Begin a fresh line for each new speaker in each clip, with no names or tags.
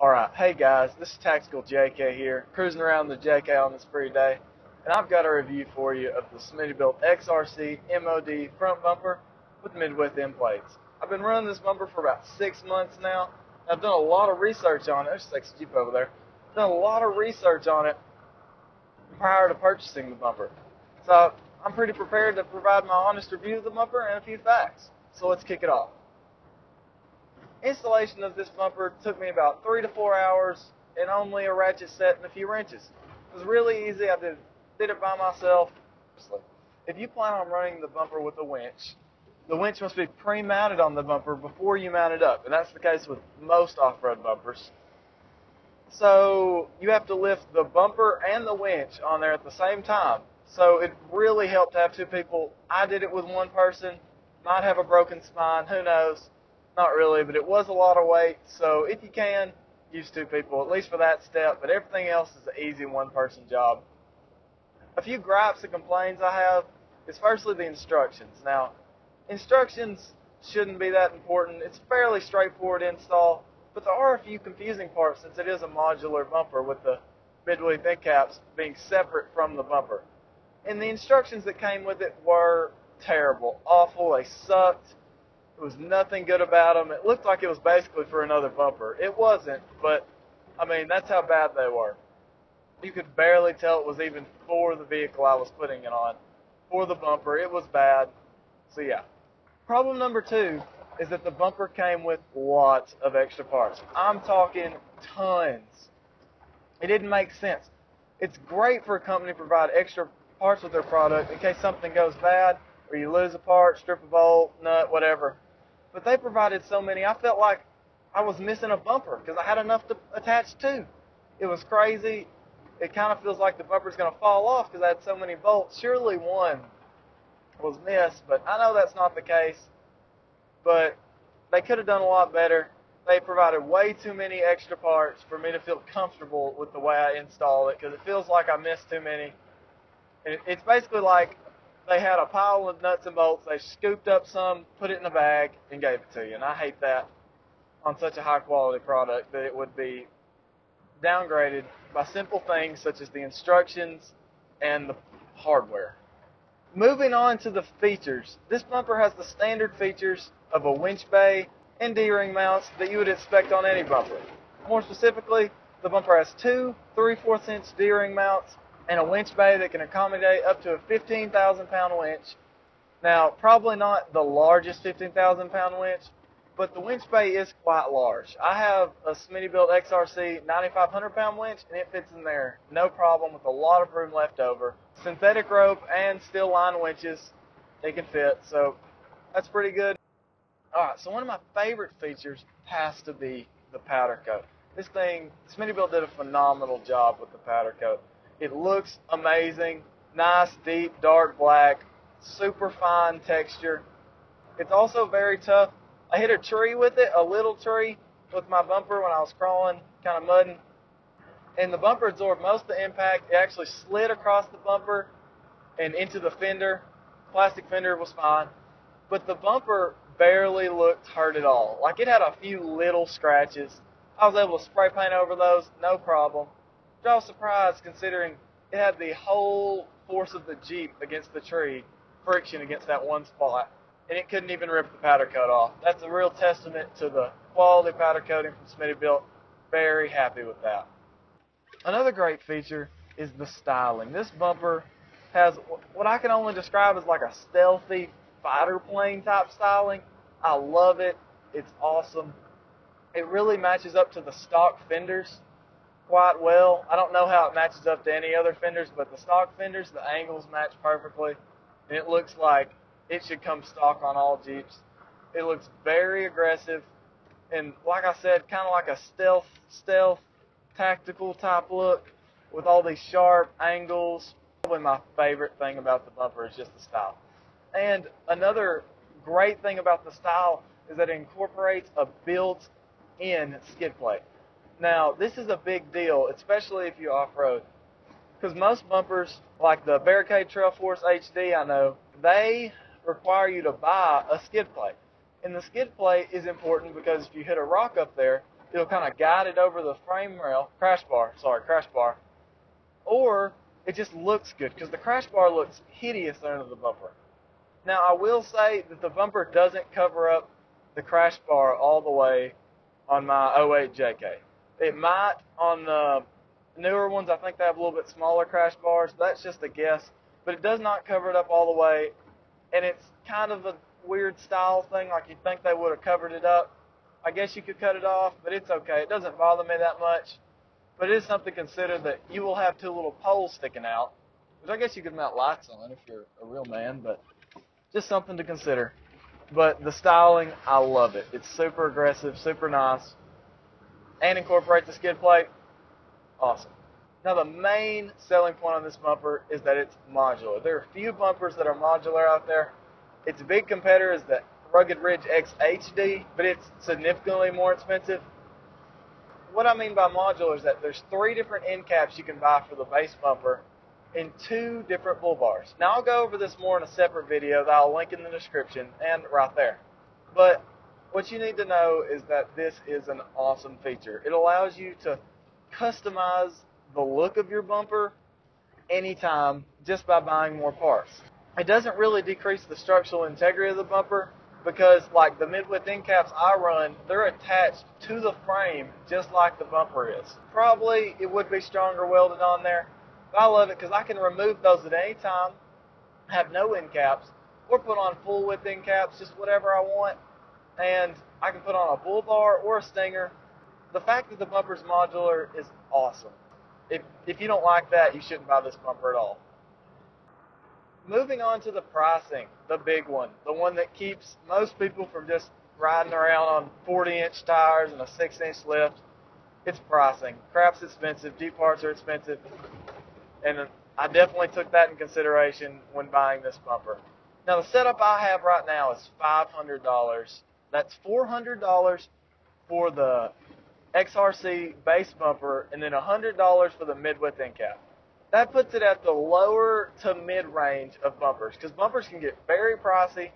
Alright, hey guys, this is Tactical JK here, cruising around the JK on this free day, and I've got a review for you of the Smittybilt XRC MOD front bumper with mid-width end plates. I've been running this bumper for about 6 months now. I've done a lot of research on it. There's a Jeep over there. I've done a lot of research on it prior to purchasing the bumper. So I'm pretty prepared to provide my honest review of the bumper and a few facts. So let's kick it off. Installation of this bumper took me about 3 to 4 hours and only a ratchet set and a few wrenches. It was really easy. I did it by myself. If you plan on running the bumper with a winch, the winch must be pre-mounted on the bumper before you mount it up, and that's the case with most off-road bumpers. So you have to lift the bumper and the winch on there at the same time. So it really helped to have two people. I did it with one person. Might have a broken spine, who knows. Not really, but it was a lot of weight, so if you can, use two people, at least for that step, but everything else is an easy one-person job. A few gripes and complaints I have is firstly the instructions. Now, instructions shouldn't be that important. It's a fairly straightforward install, but there are a few confusing parts since it is a modular bumper with the mid-width end caps being separate from the bumper. And the instructions that came with it were terrible, awful, they sucked. There was nothing good about them. It looked like it was basically for another bumper. It wasn't, but, I mean, that's how bad they were. You could barely tell it was even for the vehicle I was putting it on. For the bumper, it was bad. So, yeah. Problem number 2 is that the bumper came with lots of extra parts. I'm talking tons. It didn't make sense. It's great for a company to provide extra parts with their product in case something goes bad, or you lose a part, strip a bolt, nut, whatever. But they provided so many, I felt like I was missing a bumper because I had enough to attach to. It was crazy. It kind of feels like the bumper's going to fall off because I had so many bolts. Surely one was missed, but I know that's not the case. But they could have done a lot better. They provided way too many extra parts for me to feel comfortable with the way I install it because it feels like I missed too many. It's basically like they had a pile of nuts and bolts, they scooped up some, put it in a bag, and gave it to you. And I hate that on such a high-quality product, that it would be downgraded by simple things such as the instructions and the hardware. Moving on to the features. This bumper has the standard features of a winch bay and D-ring mounts that you would expect on any bumper. More specifically, the bumper has two 3/4 inch D-ring mounts and a winch bay that can accommodate up to a 15,000-pound winch. Now, probably not the largest 15,000-pound winch, but the winch bay is quite large. I have a Smittybilt XRC 9,500-pound winch, and it fits in there no problem with a lot of room left over. Synthetic rope and steel line winches, they can fit, so that's pretty good. Alright, so one of my favorite features has to be the powder coat. This thing, Smittybilt did a phenomenal job with the powder coat. It looks amazing, nice, deep, dark black, super fine texture. It's also very tough. I hit a tree with it, a little tree, with my bumper when I was crawling, kind of mudding. And the bumper absorbed most of the impact. It actually slid across the bumper and into the fender. Plastic fender was fine. But the bumper barely looked hurt at all. Like, it had a few little scratches. I was able to spray paint over those, no problem. I was surprised considering it had the whole force of the Jeep against the tree, friction against that one spot, and it couldn't even rip the powder coat off. That's a real testament to the quality powder coating from Smittybilt. Very happy with that. Another great feature is the styling. This bumper has what I can only describe as like a stealthy fighter plane type styling. I love it. It's awesome. It really matches up to the stock fenders quite well. I don't know how it matches up to any other fenders, but the stock fenders, the angles match perfectly, and it looks like it should come stock on all Jeeps. It looks very aggressive, and like I said, kind of like a stealth, tactical type look with all these sharp angles. Probably my favorite thing about the bumper is just the style. And another great thing about the style is that it incorporates a built-in skid plate. Now, this is a big deal, especially if you off-road, because most bumpers, like the Barricade Trail Force HD, I know, they require you to buy a skid plate. And the skid plate is important because if you hit a rock up there, it'll kind of guide it over the frame rail, crash bar, or it just looks good because the crash bar looks hideous under the bumper. Now, I will say that the bumper doesn't cover up the crash bar all the way on my 08 JK. It might on the newer ones. I think they have a little bit smaller crash bars. That's just a guess. But it does not cover it up all the way. And it's kind of a weird style thing, like you'd think they would have covered it up. I guess you could cut it off, but it's okay. It doesn't bother me that much. But it is something to consider that you will have two little poles sticking out, which I guess you could mount lights on if you're a real man, but just something to consider. But the styling, I love it. It's super aggressive, super nice, and incorporates the skid plate. Awesome. Now, the main selling point on this bumper is that it's modular. There are few bumpers that are modular out there. Its big competitor is the Rugged Ridge XHD, but it's significantly more expensive. What I mean by modular is that there's 3 different end caps you can buy for the base bumper in 2 different bull bars. Now, I'll go over this more in a separate video that I'll link in the description and right there. But what you need to know is that this is an awesome feature. It allows you to customize the look of your bumper anytime just by buying more parts. It doesn't really decrease the structural integrity of the bumper because, like the mid-width end caps I run, they're attached to the frame just like the bumper is. Probably it would be stronger welded on there, but I love it because I can remove those at any time, have no end caps, or put on full width end caps, just whatever I want, and I can put on a bull bar or a stinger. The fact that the bumper's modular is awesome. If you don't like that, you shouldn't buy this bumper at all. Moving on to the pricing, the big one, the one that keeps most people from just riding around on 40-inch tires and a 6-inch lift. It's pricing. Crap's expensive, Jeep parts are expensive, and I definitely took that in consideration when buying this bumper. Now, the setup I have right now is $500. That's $400 for the XRC base bumper, and then $100 for the mid-width end cap. That puts it at the lower to mid-range of bumpers, because bumpers can get very pricey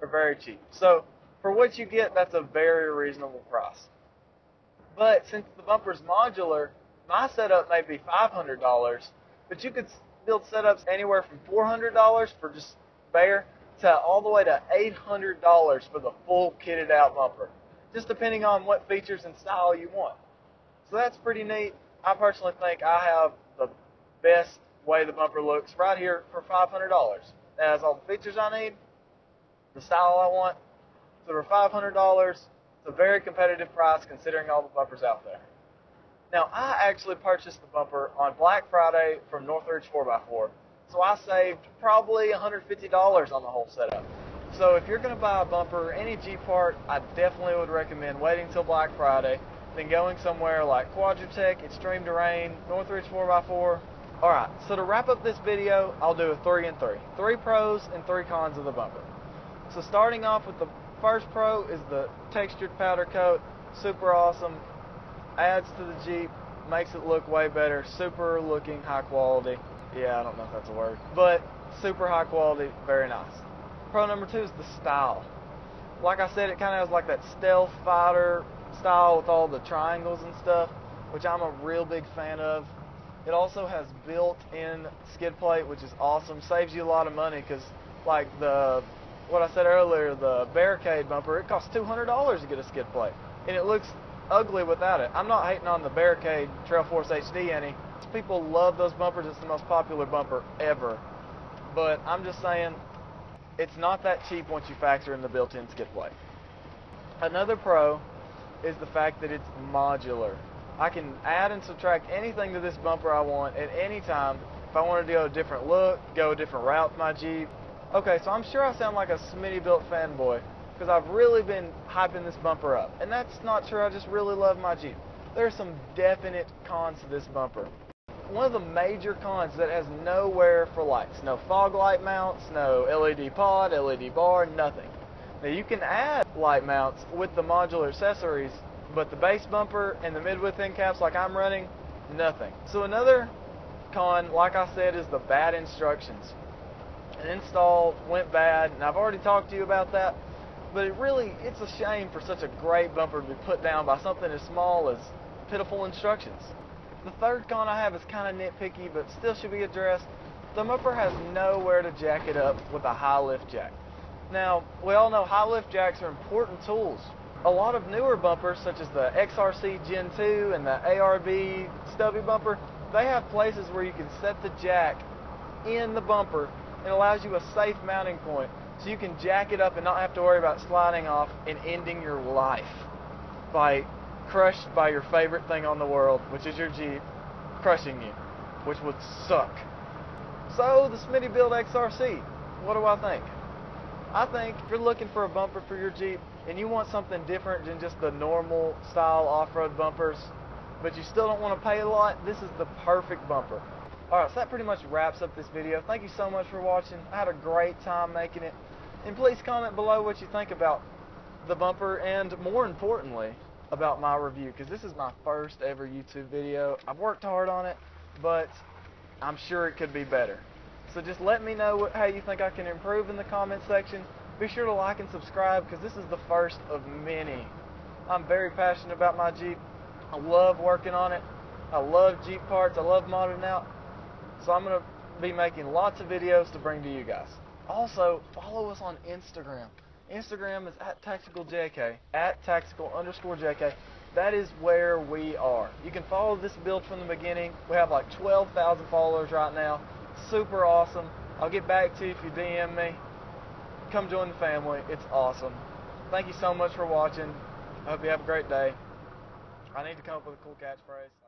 or very cheap. So for what you get, that's a very reasonable price. But since the bumper's modular, my setup may be $500, but you could build setups anywhere from $400 for just bare to all the way to $800 for the full kitted out bumper, just depending on what features and style you want. So that's pretty neat. I personally think I have the best way the bumper looks right here for $500. It has all the features I need, the style I want. So for $500, it's a very competitive price considering all the bumpers out there. Now, I actually purchased the bumper on Black Friday from Northridge 4x4. So I saved probably $150 on the whole setup. So if you're going to buy a bumper or any Jeep part, I definitely would recommend waiting until Black Friday, then going somewhere like Quadratech, Extreme Terrain, Northridge 4x4. Alright, so to wrap up this video, I'll do a 3 and 3. 3 pros and 3 cons of the bumper. So starting off with the first pro is the textured powder coat. Super awesome. Adds to the Jeep, makes it look way better. Super looking, high quality. Yeah, I don't know if that's a word. But super high quality, very nice. Pro number 2 is the style. Like I said, it kind of has like that stealth fighter style with all the triangles and stuff, which I'm a real big fan of. It also has built-in skid plate, which is awesome. Saves you a lot of money because, like what I said earlier, the Barricade bumper, it costs $200 to get a skid plate, and it looks ugly without it. I'm not hating on the Barricade Trail Force HD any. People love those bumpers. It's the most popular bumper ever. But I'm just saying, it's not that cheap once you factor in the built-in skid plate. Another pro is the fact that it's modular. I can add and subtract anything to this bumper I want at any time. If I wanted to go a different look, go a different route with my Jeep. Okay, so I'm sure I sound like a Smittybilt fanboy because I've really been hyping this bumper up. And that's not true, I just really love my Jeep. There are some definite cons to this bumper. One of the major cons is that it has no wear for lights. No fog light mounts, no LED pod, LED bar, nothing. Now you can add light mounts with the modular accessories, but the base bumper and the mid-width end caps like I'm running, nothing. So another con, like I said, is the bad instructions. An install went bad, and I've already talked to you about that, But it's a shame for such a great bumper to be put down by something as small as pitiful instructions. The third con I have is kind of nitpicky, but still should be addressed. The bumper has nowhere to jack it up with a high lift jack. Now, we all know high lift jacks are important tools. A lot of newer bumpers, such as the XRC Gen 2 and the ARB stubby bumper, they have places where you can set the jack in the bumper. It allows you a safe mounting point, so you can jack it up and not have to worry about sliding off and ending your life by crushed by your favorite thing on the world, which is your Jeep, crushing you, which would suck. So, the Smittybilt XRC, what do I think? I think if you're looking for a bumper for your Jeep and you want something different than just the normal style off-road bumpers, but you still don't want to pay a lot, this is the perfect bumper. Alright, so that pretty much wraps up this video. Thank you so much for watching. I had a great time making it. And please comment below what you think about the bumper and, more importantly, about my review, because this is my first ever YouTube video. I've worked hard on it, but I'm sure it could be better. So just let me know how you think I can improve in the comment section. Be sure to like and subscribe, because this is the first of many. I'm very passionate about my Jeep. I love working on it. I love Jeep parts. I love modding out. So I'm going to be making lots of videos to bring to you guys. Also, follow us on Instagram. Instagram is @TacticalJK, @Tactical_JK. That is where we are. You can follow this build from the beginning. We have like 12,000 followers right now. Super awesome. I'll get back to you if you DM me. Come join the family. It's awesome. Thank you so much for watching. I hope you have a great day. I need to come up with a cool catchphrase.